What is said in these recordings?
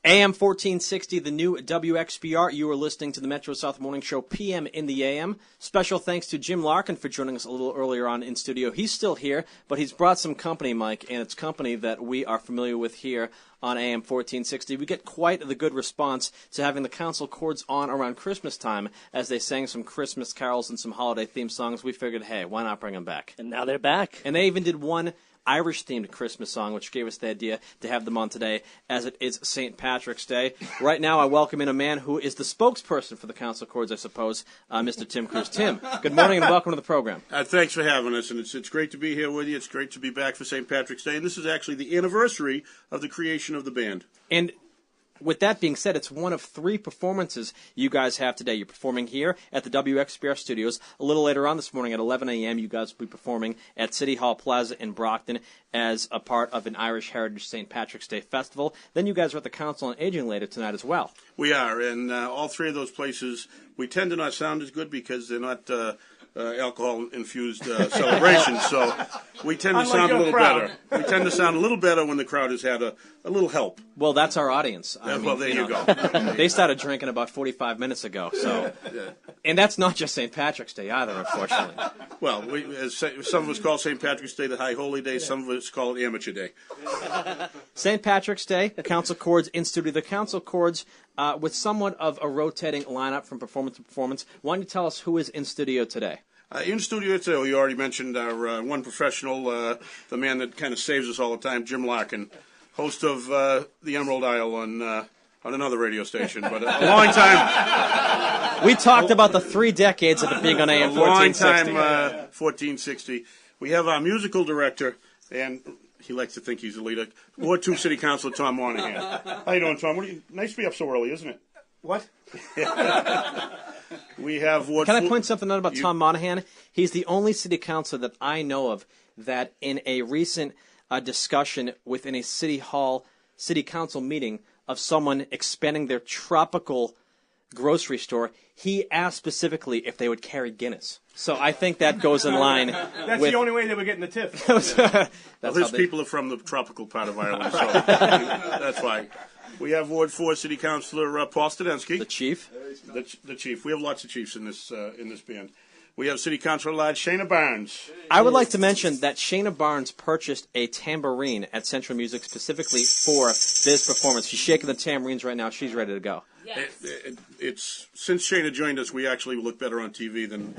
AM 1460, the new WXBR. You are listening to the Metro South Morning Show, PM in the AM. Special thanks to Jim Larkin for joining us a little earlier on in studio. He's still here, but he's brought some company, Mike, and it's company that we are familiar with here on AM 1460. We get quite the good response to having the Council Chords on around Christmas time as they sang some Christmas carols and some holiday-themed songs. We figured, hey, why not bring them back? And now they're back. And they even did one Irish-themed Christmas song, which gave us the idea to have them on today, as it is St. Patrick's Day. Right now, I welcome in a man who is the spokesperson for the Council Chords, I suppose, Mr. Tim Cruz. Tim, good morning and welcome to the program. Thanks for having us, and it's great to be here with you. It's great to be back for St. Patrick's Day, and this is actually the anniversary of the creation of the band. And with that being said, it's one of 3 performances you guys have today. You're performing here at the WXBR studios. A little later on this morning at 11 a.m., you guys will be performing at City Hall Plaza in Brockton as a part of an Irish Heritage St. Patrick's Day Festival. Then you guys are at the Council on Aging later tonight as well. We are, and all 3 of those places, we tend to not sound as good because they're not alcohol-infused celebrations, so we tend to sound a little better. We tend to sound a little better when the crowd has had a little help. Well, that's our audience. Well, there you go. They started drinking about 45 minutes ago, so. And that's not just St. Patrick's Day either, unfortunately. Well, as some of us call St. Patrick's Day the High Holy Day, some of us call it Amateur Day. St. Patrick's Day, the Council Chords in studio. The Council Chords with somewhat of a rotating lineup from performance to performance. Why don't you tell us who is in studio today? In studio today, you already mentioned our one professional, the man that kind of saves us all the time, Jim Larkin, host of the Emerald Isle on another radio station, but a long time. We talked about the 3 decades of it being on AM 1460. A long time, 1460. We have our musical director, and he likes to think he's the leader, Ward 2 City Councilor Tom Monahan. How you doing, Tom? Nice to be up so early, isn't it? What? We have Ward. Can I point something out about Tom Monahan? He's the only city councilor that I know of that in a recent discussion within a city council meeting of someone expanding their tropical grocery store, he asked specifically if they would carry Guinness. So I think that goes in line. That's the only way they were getting the tip. His people are from the tropical part of Ireland, so that's why. We have Ward 4 City Councilor Paul Studensky. The chief. The chief. We have lots of chiefs in this band. We have City Councilor Lad Shayna Barnes. I would like to mention that Shayna Barnes purchased a tambourine at Central Music specifically for this performance. She's shaking the tambourines right now. She's ready to go. Yes. It's since Shayna joined us, we actually look better on TV than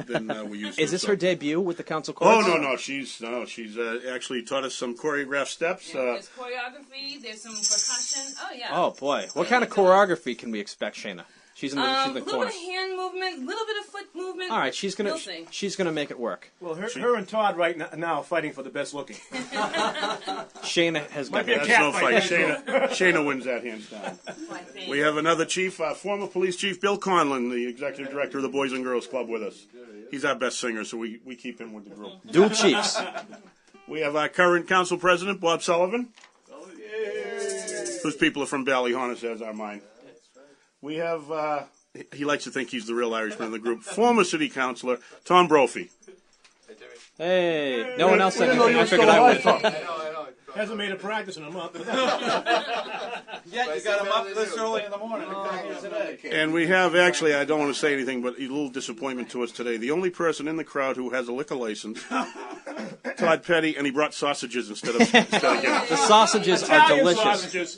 we used to. Is this her debut with the Council Chords? Oh no, she's actually taught us some choreographed steps. There's choreography. There's some percussion. Oh yeah. Oh boy, what kind of choreography can we expect, Shayna? She's in the a corner. little bit of hand movement, a little bit of foot movement. All right, she's gonna make it work. Well, her and Todd right now are fighting for the best looking. Shayna has got. That's no fight. Shayna wins that hands down. We have another chief, former police chief Bill Conlon, the executive director of the Boys and Girls Club, with us. He's our best singer, so we keep him with the group. Dual chiefs. We have our current council president Bob Sullivan, whose people are from Ballyhonus, as are mine. We have, he likes to think he's the real Irishman in the group, former city councilor Tom Brophy. Hey, no one else said anything. I figured I would. Hasn't made a practice in a month. Yeah, you got him up this early in the morning. And we have, actually, I don't want to say anything, but a little disappointment to us today. The only person in the crowd who has a liquor license, Todd Petty, and he brought sausages instead of Guinness. The sausages are delicious. Sausages.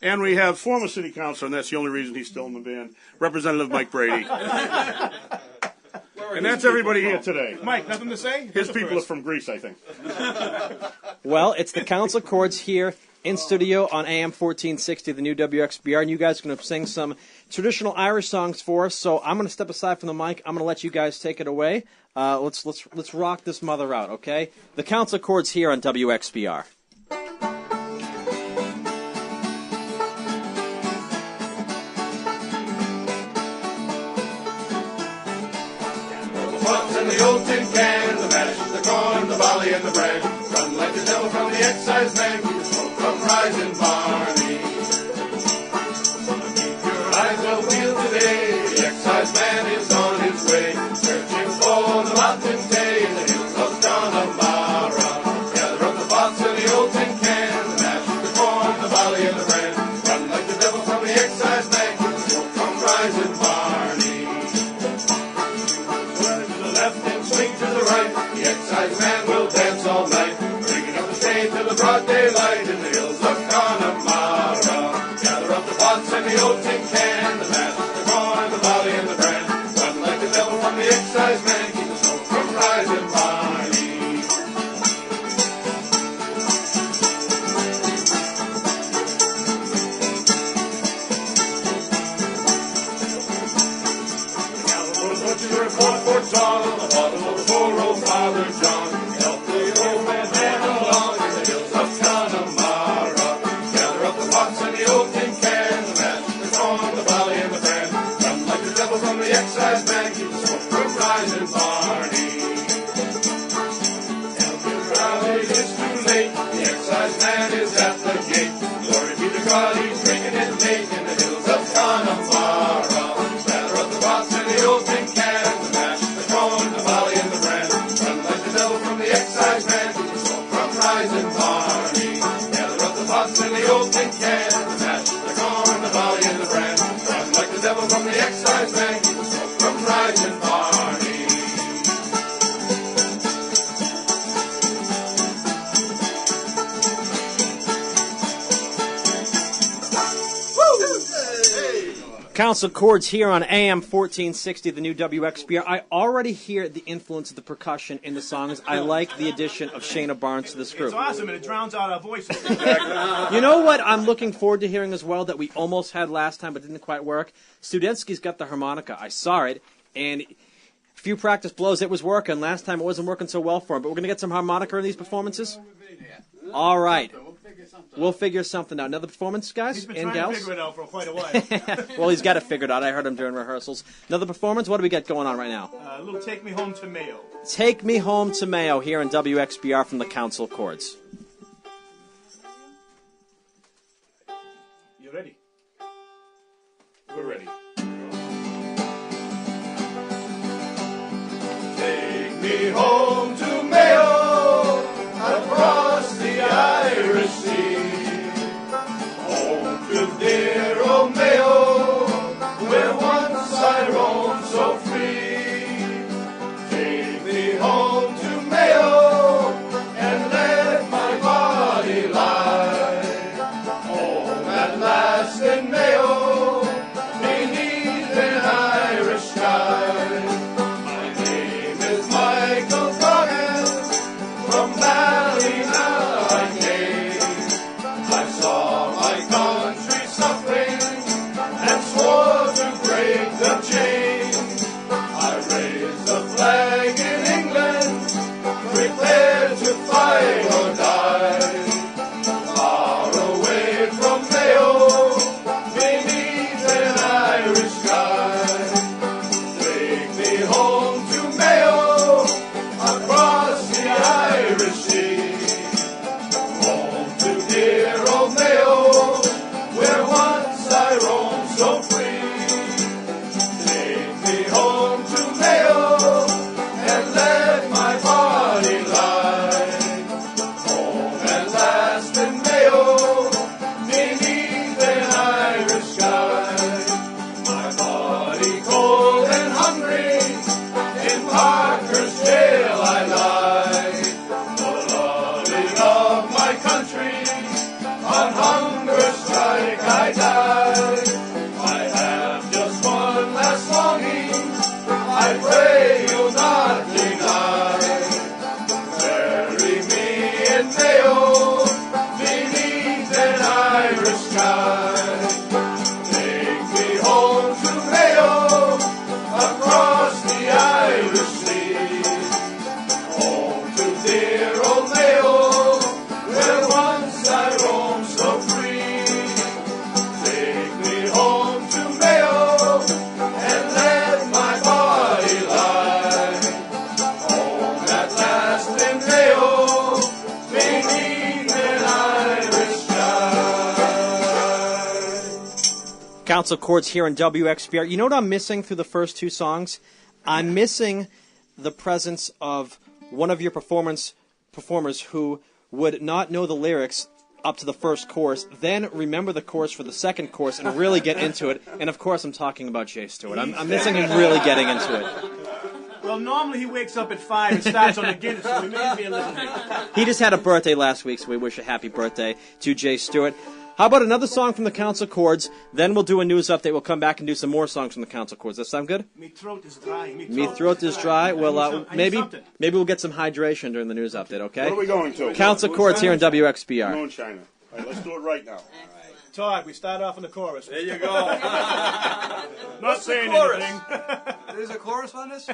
And we have former city councilor, and that's the only reason he's still in the band, Representative Mike Brady. And that's everybody here today. Mike, nothing to say? His people are from Greece, I think. Well, it's the Council Chords here in studio on AM 1460, the new WXBR, and you guys are going to sing some traditional Irish songs for us. So I'm going to step aside from the mic. I'm going to let you guys take it away. Let's rock this mother out, okay? The Council Chords here on WXBR. The old tin can, the mash, the corn, the barley, and the bread. Run like the devil from the excise man, keep the smoke from rising, Barney. Keep your eyes well peeled today, the excise man is on his way, searching for the mountain tay in the hills of Connemara. Gather up the pots and the old tin can, the mash, the corn, the barley, and the bread. Run like the devil from the old tin can, the mash, the corn, the barley, and the bran. Run like the devil from the excise man, keep the smoke from rising, Barney. The gallows what you report for John, the bottom of the poor old Father John. Help the old man along in the hills of Connemara. Gather up the pots and the old tin can, the mash, the corn, the barley, and the bran. Run like the devil from the excise man, keep the smoke from rising, Barney. Help your crowd, it is too late, the excise man is at the gate. Glory be to God, he's drinking it late in the hills of Connemara. Gather up the pots and the old tin can, the mash, the corn, the barley, and the bran. Run like the devil from the excise man, keep the smoke from rising, Barney. Gather up the pots and the old tin can, the mash, the corn, the barley, and the bran. Run like the devil from the excise man, keep the smoke from rising, Barney. Council Chords here on AM 1460, the new WXBR. I already hear the influence of the percussion in the songs. I like the addition of Shayna Barnes to this group. It's awesome, and it drowns out our voices. You know what I'm looking forward to hearing as well that we almost had last time but didn't quite work? Studensky's got the harmonica. I saw it, and a few practice blows, it was working. Last time it wasn't working so well for him, but we're going to get some harmonica in these performances? All right. We'll figure something out. Another performance, guys He's been and trying to gals? figure it out for quite a while. Well, he's got it figured out. I heard him during rehearsals. Another performance? What do we got going on right now? A little Take Me Home to Mayo. Take Me Home to Mayo here in WXBR from the Council Chords. You ready? We're ready. Take me home to Mayo, across the Irish Sea. Home to dear old Mayo, where once I roamed so free. Take me home to Mayo, and let my body lie. Home at last in Mayo, beneath an Irish sky. My name is Michael Goggins, from Ballina I came. I saw my country suffering, and swore to break the chain. I raised the flag in England, prepared to fight or die. Far away from Mayo, beneath an Irish sky. Take me home to Mayo, across the Irish Sea. Home to dear old Mayo, where once I roamed so free. Take me home to Mayo, and let my body lie. Home at last in Mayo, beneath an Irish sky. My body cold and hungry, in Parker's jail I lie. For the loving of my country, on hunger strike I die. I have just one last longing, I pray you'll not deny. Bury me in Mayo, beneath an Irish sky. Take me home to Mayo, across the Irish Sea. Home to dear old Mayo, where once I roamed so free. Take me home to Mayo, and let my body lie. Home at last in Mayo, beneath an Irish sky. Council Chords here in WXBR. You know what I'm missing through the first two songs? I'm missing the presence of one of your performers who would not know the lyrics up to the first chorus, then remember the chorus for the second chorus and really get into it. And of course, I'm talking about Jay Stewart. I'm missing him really getting into it. Well, normally he wakes up at 5 and starts on the Guinness, so we may be listening. He just had a birthday last week, so we wish a happy birthday to Jay Stewart. How about another song from the Council Chords? Then we'll do a news update. We'll come back and do some more songs from the Council Chords. Does that sound good? Me throat is dry. Me throat is dry. Well, I need maybe something. we'll get some hydration during the news update, okay? What are we going to? Council Chords here in WXBR. Moonshiner. All right, let's do it right now. Todd, we start off in the chorus. There you go. Not saying chorus? anything. There's a chorus on this?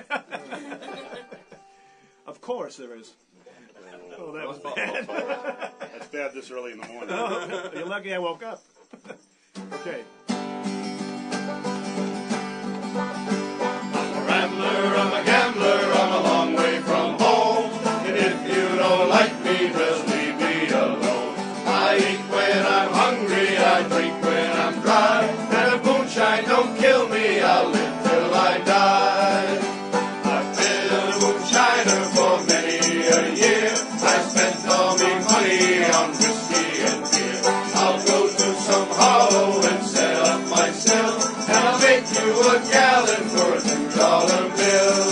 Of course there is. Oh, that was bad. That's bad this early in the morning. You're lucky I woke up. Okay. I'm a rambler, I'm a gambler, I'm a long way from home. And if you don't like me, just leave me alone. I eat when I'm hungry, I drink when I'm dry. And if moonshine don't kill me, I'll live till I die. I've been a moonshiner for many a year. I spent all my money on whiskey and beer. I'll go to some hollow and set up my still, and I'll make you a gallon for a $2 bill.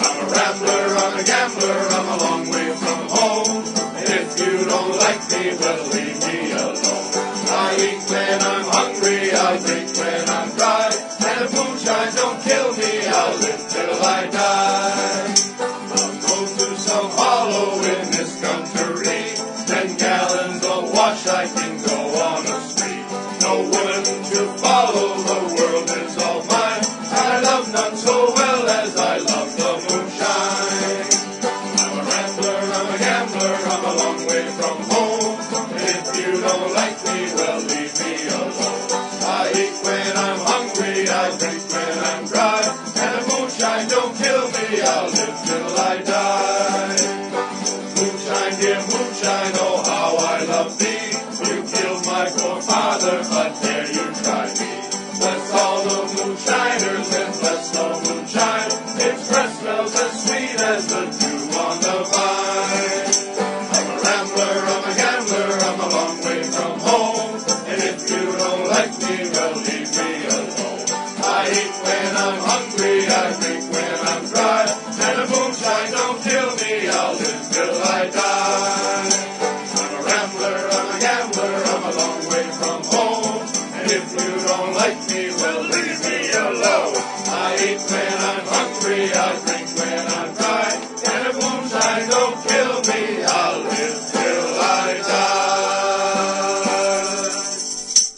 I'm a rambler, I'm a gambler, I'm a long way from home. And if you don't like me, well, leave me alone. I eat when I'm hungry, I drink when I'm dry. And if moonshine don't kill me, I'll live till I die. I'll go to some hollow in this country. 10 gallons of wash, I can go on a spree. No woman to follow, the world is all mine. I love none so well as I love the moonshine. I'm a rambler, I'm a gambler, I'm a long way from home. And if you don't like me, well, leave me alone. I eat when I'm hungry, I drink when I'm dry. And if moonshine don't kill me, I'll live till I die. Moonshine, dear moonshine, oh how I love thee. You killed my poor father, but dare you try me. Bless all the moonshiners and bless the moonshine. Its breath smells as sweet as the dew on the vine. I'm a rambler, I'm a gambler, I'm a long way from home. And if you don't like me, well, leave me alone. I eat when I'm hungry, I drink when I'm dry. And if moonshine don't kill me, I'll live till I die. I'm a rambler, I'm a gambler, I'm a long way from home. And if you don't like me, well, leave me alone. I eat when I'm hungry, I drink when I'm dry. And if moonshine don't kill me, I'll live till I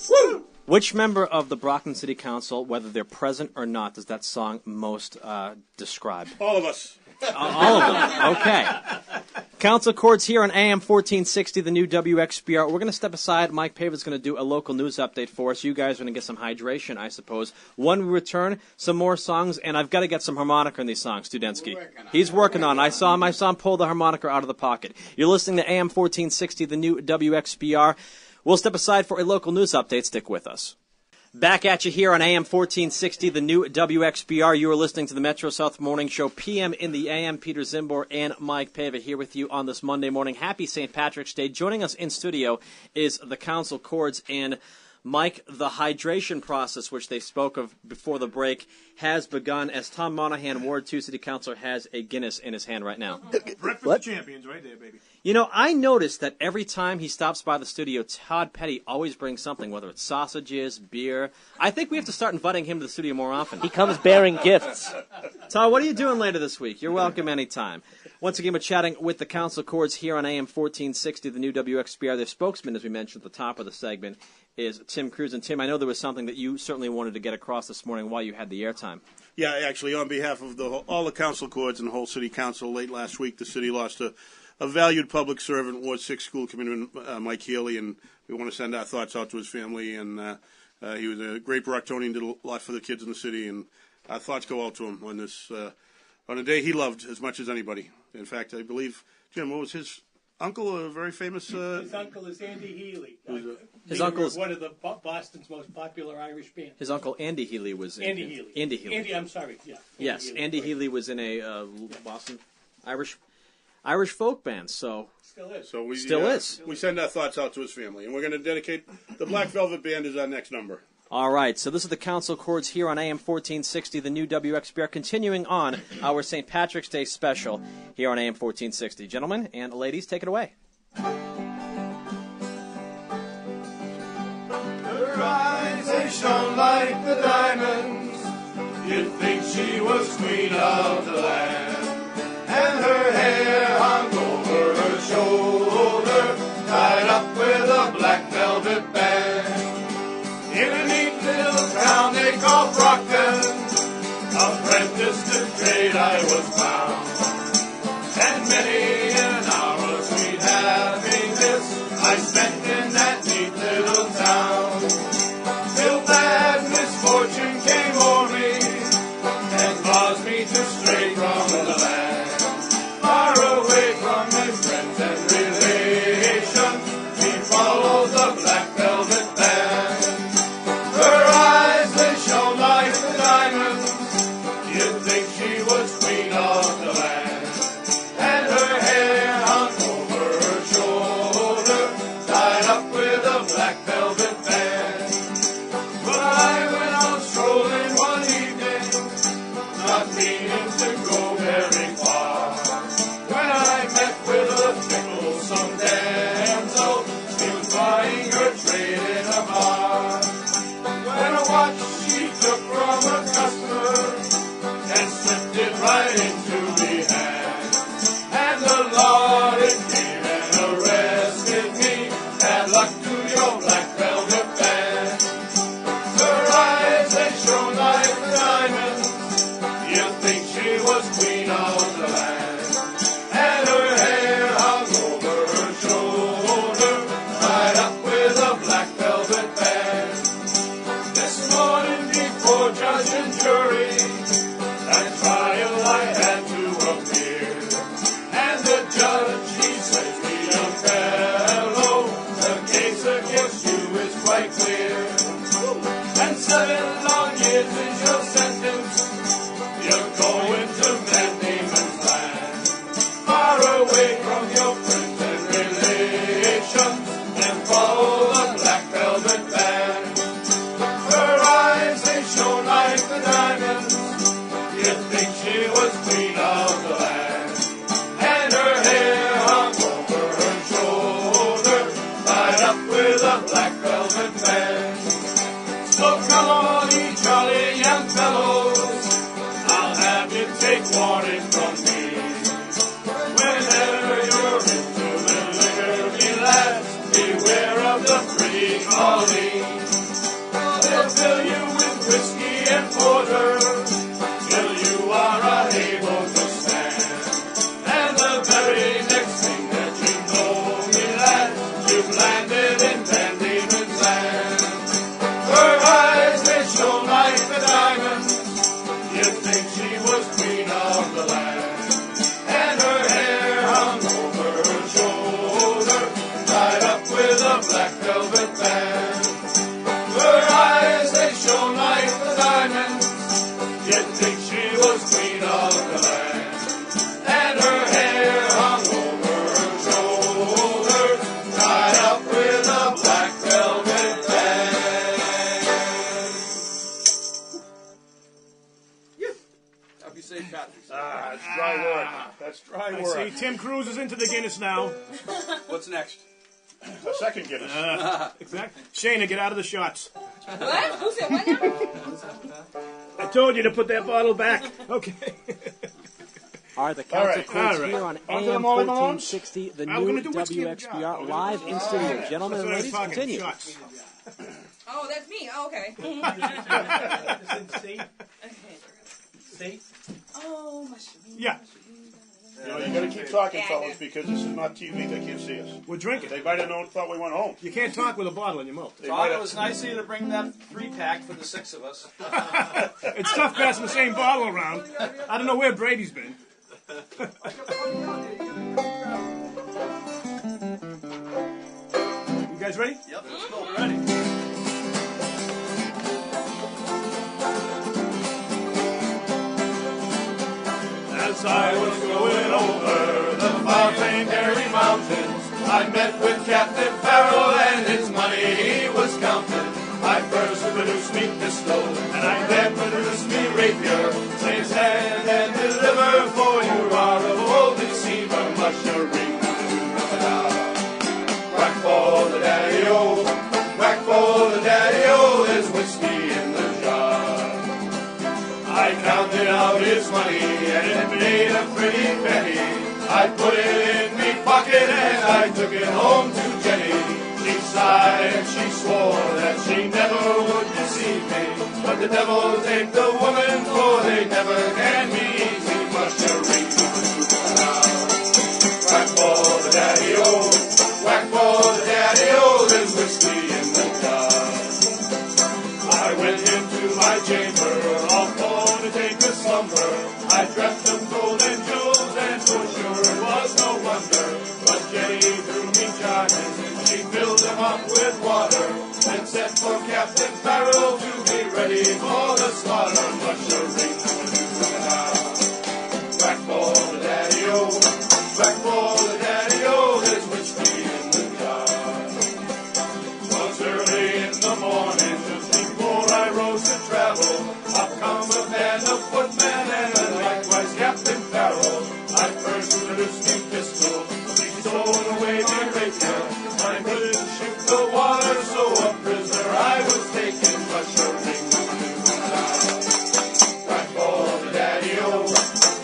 die. Woo! Which member of the Brockton City Council, whether they're present or not, does that song most describe? All of us. All of them. Okay. Council Chords here on AM 1460, the new WXBR. We're going to step aside. Mike Paver's going to do a local news update for us. You guys are going to get some hydration, I suppose. When we return, some more songs, and I've got to get some harmonica in these songs, Studensky. He's working on it. I saw him pull the harmonica out of the pocket. You're listening to AM 1460, the new WXBR. We'll step aside for a local news update. Stick with us. Back at you here on AM 1460, the new WXBR. You are listening to the Metro South Morning Show, PM in the AM. Peter Zimbor and Mike Pava here with you on this Monday morning. Happy St. Patrick's Day. Joining us in studio is the Council Chords, and Mike, the hydration process, which they spoke of before the break, has begun as Tom Monahan, Ward 2 City Councilor, has a Guinness in his hand right now. Breakfast of champions right there, baby. You know, I noticed that every time he stops by the studio, Todd Petty always brings something, whether it's sausages, beer. I think we have to start inviting him to the studio more often. He comes bearing gifts. Todd, what are you doing later this week? You're welcome anytime. Once again, we're chatting with the Council Chords here on AM 1460, the new WXBR. Their spokesman, as we mentioned at the top of the segment, is Tim Cruz. And Tim, I know there was something that you certainly wanted to get across this morning while you had the airtime. Yeah, actually, on behalf of all the Council Chords and the whole City Council, late last week, the city lost a valued public servant, Ward 6 school committeeman Mike Healy, and we want to send our thoughts out to his family. And he was a great Brocktonian, did a lot for the kids in the city, and our thoughts go out to him on this on a day he loved as much as anybody. In fact, I believe, Jim, what was his uncle? A very famous. His uncle is Andy Healy. His uncle is one of the Boston's most popular Irish bands. His uncle Andy Healy was in. Andy Healy. Andy Healy. Andy, I'm sorry. Yeah. Yes, Andy Healy was in a Boston Irish folk band. So Still is. So we Still is. We send our thoughts out to his family, and we're going to dedicate the Black Velvet Band is our next number. All right, so this is the Council Chords here on AM 1460, the new WXBR, continuing on our St. Patrick's Day special here on AM 1460. Gentlemen and ladies, take it away. they shone like the diamonds. You'd think she was queen of the land. And her hair hung over her shoulder, tied up with a black velvet band. In a neat little town they call Brockton, apprentice to trade I was bound. And many an hour sweet happiness I spent in that neat little town, till bad misfortune came o'er me and caused me to stray from the land. Far away from my friends and relations, we followed the black velvet band. Her eyes, they shone like the diamonds. You'd think she was queen of the land. And her hair hung over her shoulder, tied up with a black velvet band. But I went out strolling one evening, not meaning to go very far, when I met with a ticklesome damsel. She was buying her trade in a bar. When a watch she took from a customer and slipped it right into me hand. And the Lord it came and arrested me. Bad luck to your black velvet band. Her eyes, they shone like the diamonds. You'd think she was queen of the land. And her hair hung over her shoulder, tied up with a black velvet band. This morning before judge and jury, at trial I had to appear. And the judge, he said, "Me young fellow, the case against you is quite clear. And 7 long years is your sentence. You're going to Van Diemen's Land, far away from your friends and relations, and follow the black velvet band." Her eyes, they shone like the diamonds. You'd think she was queen of the land. And her hair hung over her shoulder, tied up with a black velvet band. So come on, ye jolly young fellows, I'll have you take warning from me. Whenever you're into the liquor, me lads, beware of the pretty Colleen. They'll fill you with whiskey and porter till you are unable to stand. And the very next thing that you know, me lad, you've landed in Van Diemen's Land. Her eyes, they shone like the diamonds. You'd think she was queen of the land. And her hair hung over her shoulder, tied up with a black velvet band. Her eyes, they shone like the diamonds. You'd think she was queen of the land. And her hair hung over her shoulder, tied up with a black velvet band. Happy St. Patrick's Day. That's dry work. That's dry I work. see Tim Cruz is into the Guinness now. What's next? A second Guinness. Exactly. Shayna, get out of the shots. What? Who said what now? I told you to put that bottle back. Okay. All right, the council right, Chords all right. here on On to the AM Molly Malones. 1460, the We're new gonna do whiskey and WXBR, Jack. live in studio. Gentlemen and That's ladies, what I was talking, continue. shots. Oh, that's me. Oh, okay. See? Oh, mushroom. Yeah, You know, you got to keep talking, fellas, because this is not TV. They can't see us. we're drinking. They might have known, thought we went home. You can't talk with a bottle in your mouth. They Todd, might it have. was nice of you to bring that 3-pack for the 6 of us. It's tough passing the same bottle around. I don't know where Brady's been. You guys ready? Yep, let's go. We're ready. As I was going over the far-famed Erie Mountains, I met with Captain Farrell and his money he was counting. I first produced me pistol, and I then produced me rapier. Say stand and deliver, for you are a bold deceiver. Mushering, whack for the daddy-o, whack for the daddy-o, there's whiskey his money, and it made a pretty penny. I put it in me pocket and I took it home to Jenny. She sighed and she swore that she never would deceive me. But the devil take the woman, for they never can be easy. Mushering, whack for the daddy-o, whack for the daddy-o, there's whiskey in the jar. I went into my chamber, all for to take a slumber. I dressed them gold and jewels, and for sure it was no wonder. But Jenny threw me charges, she filled them up with water, and sent for Captain Farrell to be ready for the slaughter. Mushering, whack for the daddy-o, whack for the daddy-o, there's whiskey in the jar. Was early in the morning, just before I rose to travel, up come a band of footmen and likewise Captain Farrell. I first produced me pistol, she stole away my rapier. I couldn't shoot the water, so a prisoner I was taken. Mushering, whack for the daddy-o,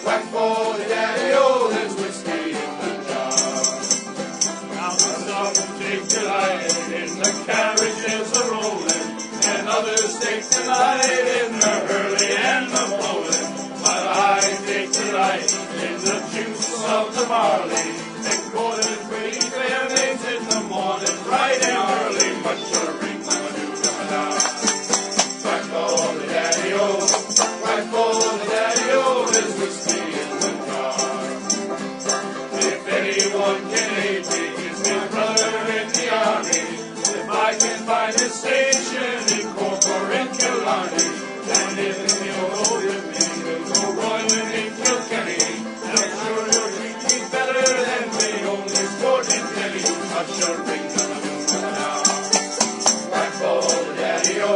whack for the daddy-o, there's whiskey in the jar. Now the some take delight in the carriages a-rolling, and others take delight in the hurley and the bowling. But I take delight in the juice of the barley, and courted pretty fair maids in the morning, bright and early. Mushering, whack for the daddy-o, whack for the daddy-o, there's whiskey in the jar. If anyone can aid me, it's my brother in the army. If I can find a station in Cork or in Killarney, and if he'll go with me, we'll go roiling in Kilkenny. And I'm sure he'll treat me better than me only sporting penny. Mushering, whack for the daddy-o,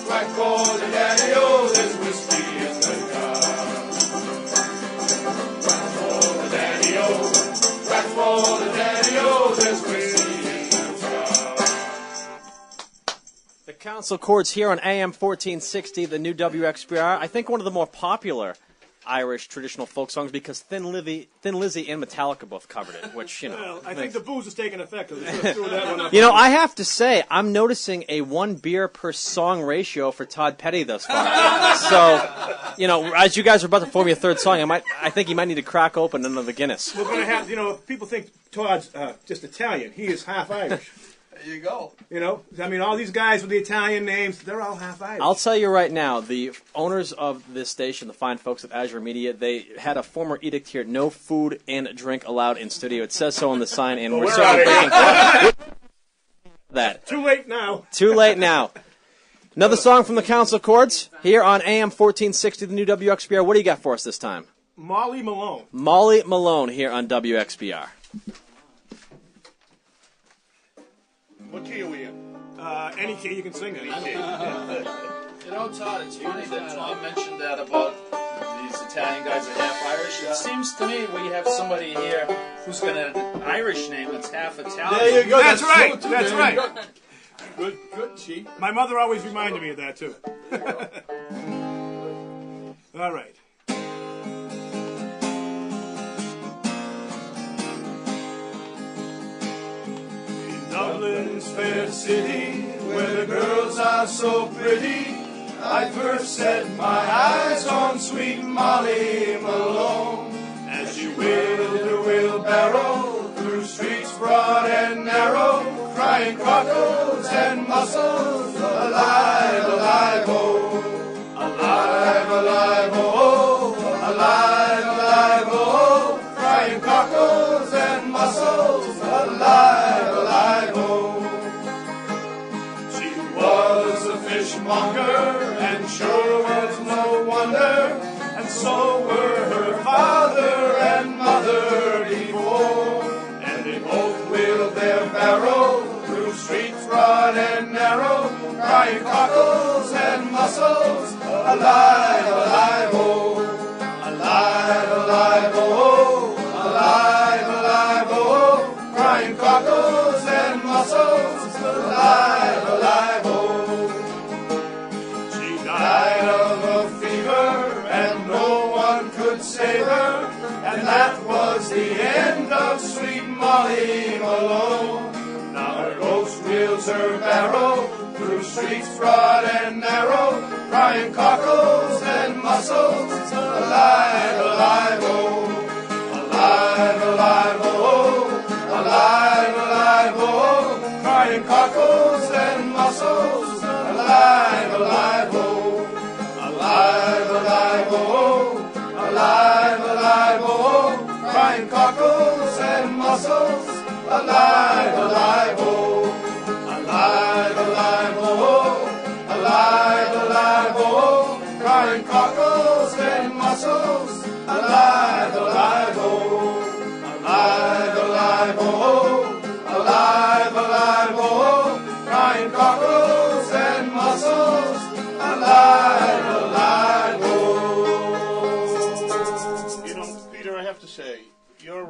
whack for the daddy-o, there's whiskey in the jar. Whack for the daddy-o, whack for the daddy-o, there's whiskey in the jar. The Council Chords here on AM 1460, the new WXBR. I think one of the more popular Irish traditional folk songs because Thin Lizzy and Metallica both covered it, which, you know. Well, I think the booze is taking effect because they threw that one up. You know, I have to say, I'm noticing a 1 beer per song ratio for Todd Petty thus far. So, you know, as you guys are about to form your third song, I think you might need to crack open another Guinness. We're going to have, you know, people think Todd's just Italian. He is half Irish. There you go. You know, I mean, all these guys with the Italian names, they're all half Irish. I'll tell you right now, the owners of this station, the fine folks at Azure Media, they had a former edict here, no food and drink allowed in studio. It says so on the sign, and we're certainly breaking that. Too late now. Too late now. Another song from the Council Chords here on AM 1460, the new WXBR. What do you got for us this time? Molly Malone. Molly Malone here on WXBR. What key are we in? Any key, you can sing any key. You know, Todd, it's funny that Tom mentioned that about these Italian guys are half Irish. It seems to me we have somebody here who's got an Irish name that's half Italian. There you go. That's right. true, too. That's There right. you go. Good, Chief. My mother always reminded me of that, too. All right. Dublin's fair city, where the girls are so pretty, I first set my eyes on sweet Molly Malone, as she wheeled her wheelbarrow through streets broad and narrow, crying cockles and mussels, alive, alive, oh, alive, alive, oh, alive, alive, oh, crying cockles and mussels, alive, alive, oh. She was a fishmonger, and sure was no wonder, and so were her father and mother before, and they both wheeled their barrow through streets broad and narrow, crying cockles and mussels, alive, alive, oh, alive, alive, oh, alive, alive, oh, crying cockles and mussels, alive, alive, oh. She died of a fever, and no savor, and that was the end of sweet Molly Malone. Now her ghost wheels her barrow through streets broad and narrow, crying cockles and mussels, alive, alive, oh, alive, alive, oh, alive, alive, oh, crying cockles and mussels, alive, alive, oh, alive, alive, oh, alive, alive, oh, crying cockles and mussels, alive, alive, oh, alive, alive, oh, alive, alive, oh, crying cockles and mussels, alive, alive, oh, alive, alive, oh, alive, alive, oh, crying cockles and mussels, alive, alive, oh. You know, Peter, I have to say, your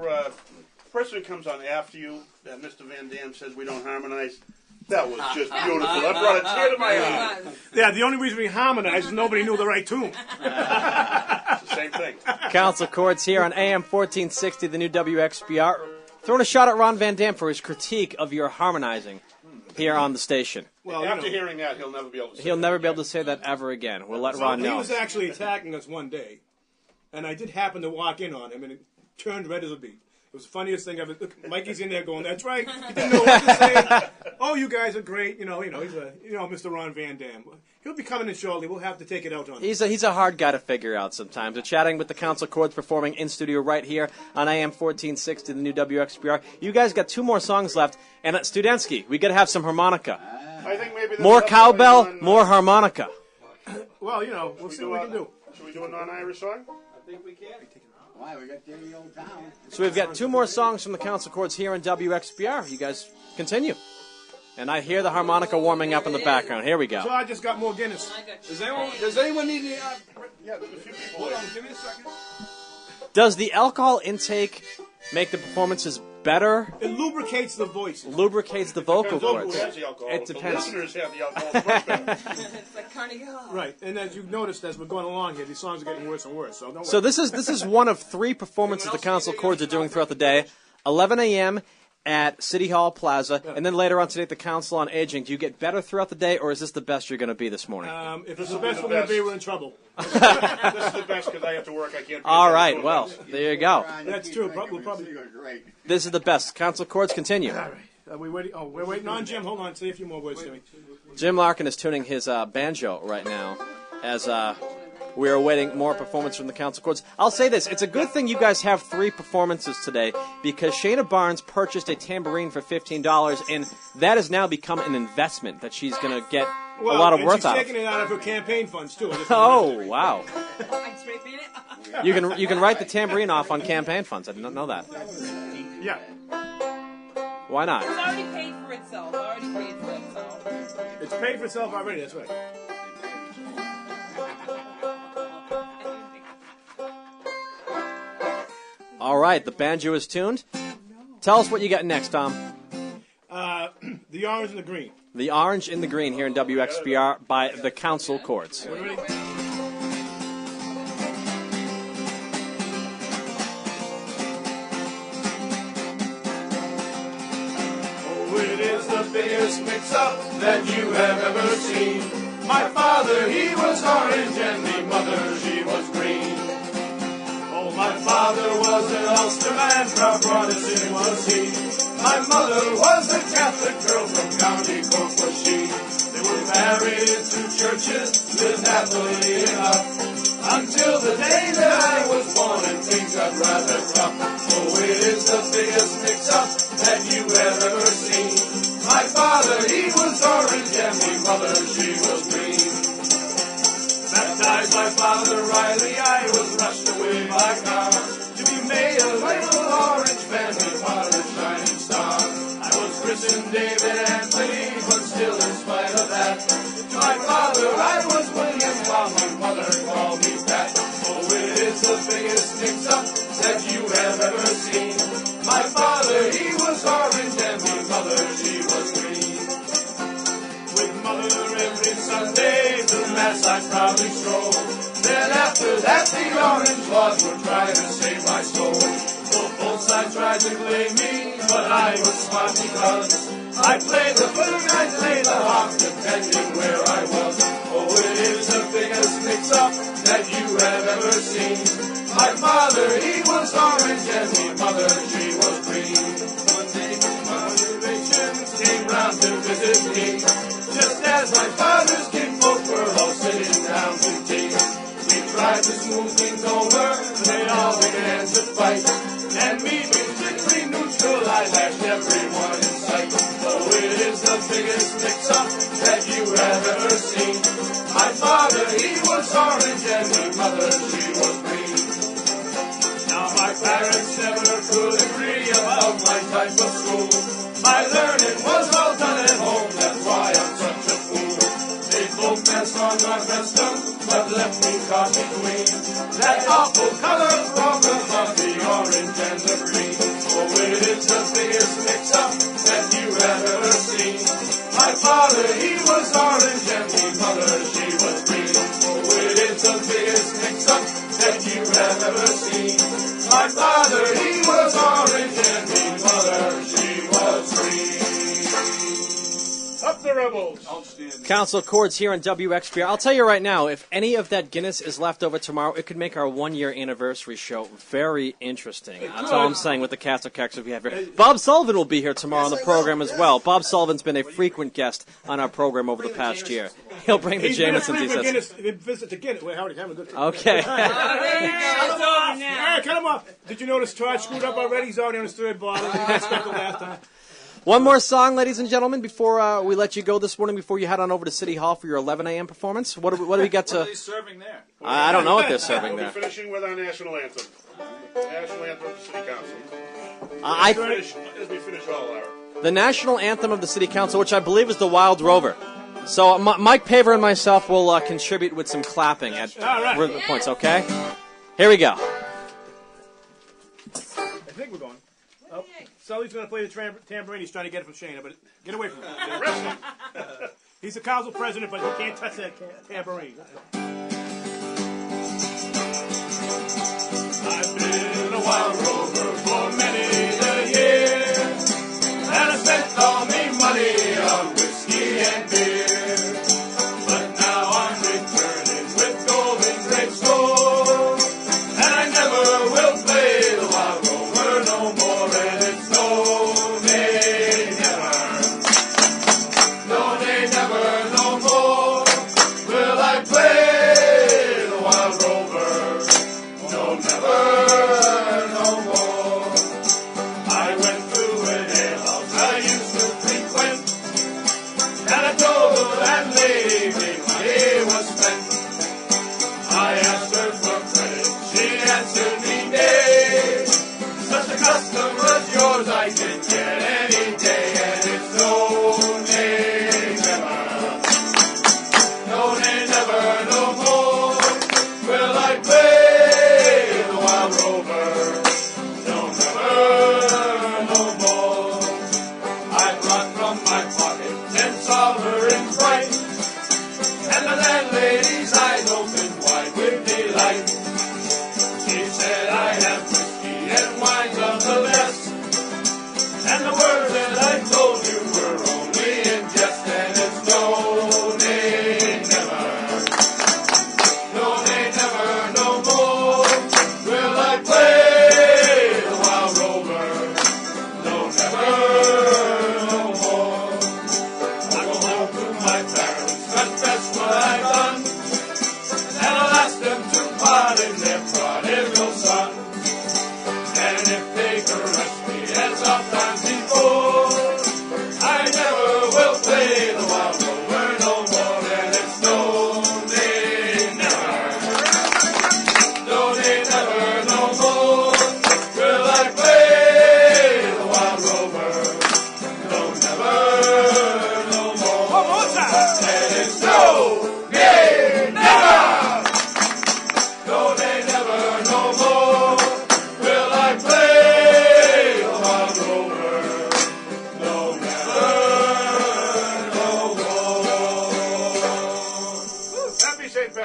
person who comes on after you, that Mr. Van Dam says we don't harmonize, that was just beautiful. That brought a tear to my eye. Yeah, the only reason we harmonized is nobody knew the right tune. It's the same thing. Council Chords here on AM 1460, the new WXBR. Throwing a shot at Ron Van Dam for his critique of your harmonizing here on the station. Well, After hearing that, he'll never be able to say He'll that never be again. able to say that ever again. We'll let So Ron he know. was actually attacking us one day, and I did happen to walk in on him, and it turned red as a beet. It was the funniest thing ever. Look, Mikey's in there going, "That's right." He didn't know what to say. Oh, you guys are great. He's a, Mr. Ron Van Dam. He'll be coming in shortly. We'll have to take it out on him. He's a hard guy to figure out sometimes. We're chatting with the Council Chords performing in studio right here on AM 1460, the new WXBR. You guys got 2 more songs left, and at Studensky, we got to have some harmonica. I think maybe More cowbell, more harmonica. Well, we'll see what we can do. Should we do a non-Irish song? I think we can. Why, we got dirty old town. So we've got 2 more songs from the Council Chords here in WXBR. You guys continue. And I hear the harmonica warming up in the background. Here we So go. I just got more Guinness. Does anyone need any? Yeah, there's a few people. Hold on, give me a second. Does the alcohol intake make the performances better? It lubricates the voice. Lubricates the vocal Depends on cords? who has the alcohol. It depends. The listeners have the alcohol. It's much better. It's like Carnegie Hall. Right, and as you've noticed, as we're going along here, these songs are getting worse and worse. So don't So worry. this is one of 3 performances the Council Chords are doing throughout the day. 11 a.m. at City Hall Plaza, and then later on today at the Council on Aging. Do you get better throughout the day, or is this the best you're going to be this morning? If it's the best we're going to be, we're in trouble. This is the best because I have to work. I can't. All right, well, there you go. That's true. We'll probably. Great. This is the best. Council Chords continue. All right. Are we waiting? Oh, we're waiting on Jim. Hold on. Say a few more words to me. Jim Larkin is tuning his banjo right now as we are awaiting more performance from the Council Chords. I'll say this. It's a good thing you guys have 3 performances today because Shayna Barnes purchased a tambourine for $15, and that has now become an investment that she's going to get a lot of and worth she's out taking of. it out of her campaign funds too. Oh, wow. I spray paint it. You can write the tambourine off on campaign funds. I did not know that. Yeah. Why not? It's already paid for itself. Already paid for itself. It's paid for itself already. That's right. All right, the banjo is tuned. Tell us what you got next, Tom. The orange and the green. The Orange in the Green here in WXBR by the Council Chords. Ready? Oh, it is the biggest mix-up that you have ever seen. My father, he was orange, and me mother, she was green. Oh, my father was an Ulster man, proud Protestant was he. My mother was a Catholic girl from County Cork was she. They were married in 2 churches, lived happily enough, until the day that I was born and things got rather rough. Oh, it is the biggest mix-up that you have ever seen. My father, he was orange, and my mother, she was green. Baptized my father Riley, I was rushed away by car to be made a little orange man with what a shining star. I was christened David Anthony, but still in spite of that, to my father I was William, while my mother called me Pat. Oh, it is the biggest mix-up that you have ever seen. My father, he was orange, and my mother, she was green. With mother every Sunday to mass I proudly stroll. Then after that, the orange laws were trying to save my soul. Both sides tried to blame me, but I was smart because I played the flute, I played the harp, depending where I was. Oh, it is the biggest mix-up that you have ever seen. My father, he was orange, and my mother, she was green. One day, my relations came round to visit me, just as my father's kinfolk were all sitting down to tea. We tried to smooth things over, they all began to fight, and me being strictly neutral, I lashed everyone in sight. Oh, it is the biggest mix-up that you have ever seen. My father, he was orange, and my mother, she was green. Now my parents never could agree about my type of school. My learning was all done at home, that's why I'm such a fool. They both passed on Northwestern, but left me caught between that awful color problem of the orange and the green. Oh, it is the biggest mix-up that you have ever seen. My father, he was orange, and my mother, she was green. Oh, it is the biggest mix-up that you have ever seen. My father, he was orange, and my mother, she was green. Up the rebels! Council Chords here on WXBR. I'll tell you right now, if any of that Guinness is left over tomorrow, it could make our one-year anniversary show very interesting. That's all I'm saying with the cast of characters we have here. Bob Sullivan will be here tomorrow on the program as well. Bob Sullivan's been a frequent guest on our program over the past year. He'll bring the Jamesons, he says. Visit to Guinness. We're having a good time. Okay. Hey, cut him off. Did you notice Todd screwed up already? He's already on his third bottle. He got stuck the last time. One more song, ladies and gentlemen, before we let you go this morning, before you head on over to City Hall for your 11 a.m. performance. What do we got to... What are they serving there? I don't know what they're serving We'll there. be finishing with our national anthem. National anthem of the City Council. As we finish all our... The national anthem of the City Council, which I believe is the Wild Rover. So Mike Paver and myself will contribute with some clapping at rhythm points, okay? Here we go. I think we're going. Oh, Sully's going to play the tambourine. He's trying to get it from Shayna, but get away from him. He's the council president, but he can't touch that tambourine. I've been a wild rover for many a year, and I spent all me money on whiskey and beer. But now I'm returning with golden grapes gold, and I never will play the wild rover no more. And it's no, nay, never, no more will I play the wild rover. No, never, no more.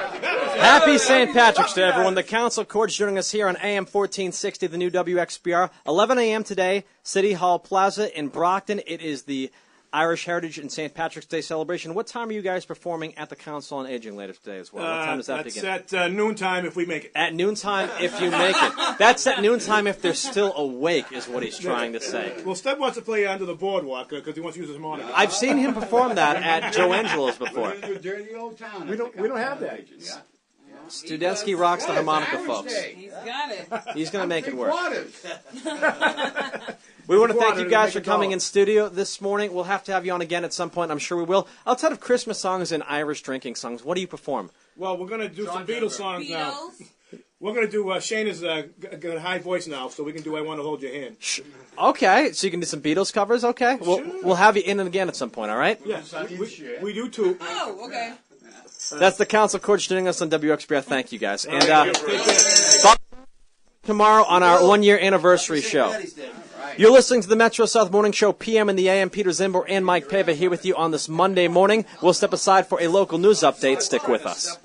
Happy St. Patrick's Day, everyone. The Council Chords joining us here on AM 1460, the new WXBR. 11 a.m. today, City Hall Plaza in Brockton. It is the Irish Heritage and St. Patrick's Day celebration. What time are you guys performing at the Council on Aging later today as well? What time does that begin? That's at noontime if we make it. At noontime if you make it. That's at noontime if they're still awake, is what he's trying to say. Well, Steb wants to play Under the Boardwalk because he wants to use his harmonica. I've seen him perform that at Joe Angelo's before. We're in dirty old town. We don't have that. Yeah. Studensky rocks the harmonica, folks. He's got it. He's going to make it work. Waters. We want to thank you guys for coming in studio this morning. We'll have to have you on again at some point. I'm sure we will. Outside of Christmas songs and Irish drinking songs, what do you perform? Well, we're going to do some Beatles songs now. We're going to do, Shayna's got a high voice now, so we can do I Want to Hold Your Hand. Okay, so you can do some Beatles covers? Okay. We'll have you in and again at some point, all right? Yeah, we do too. Oh, okay. That's the Council Chords joining us on WXBR. Thank you, guys. And tomorrow on our one-year anniversary show. You're listening to the Metro South Morning Show, PM in the AM. Peter Zimber and Mike Pava here with you on this Monday morning. We'll step aside for a local news update. Stick with us.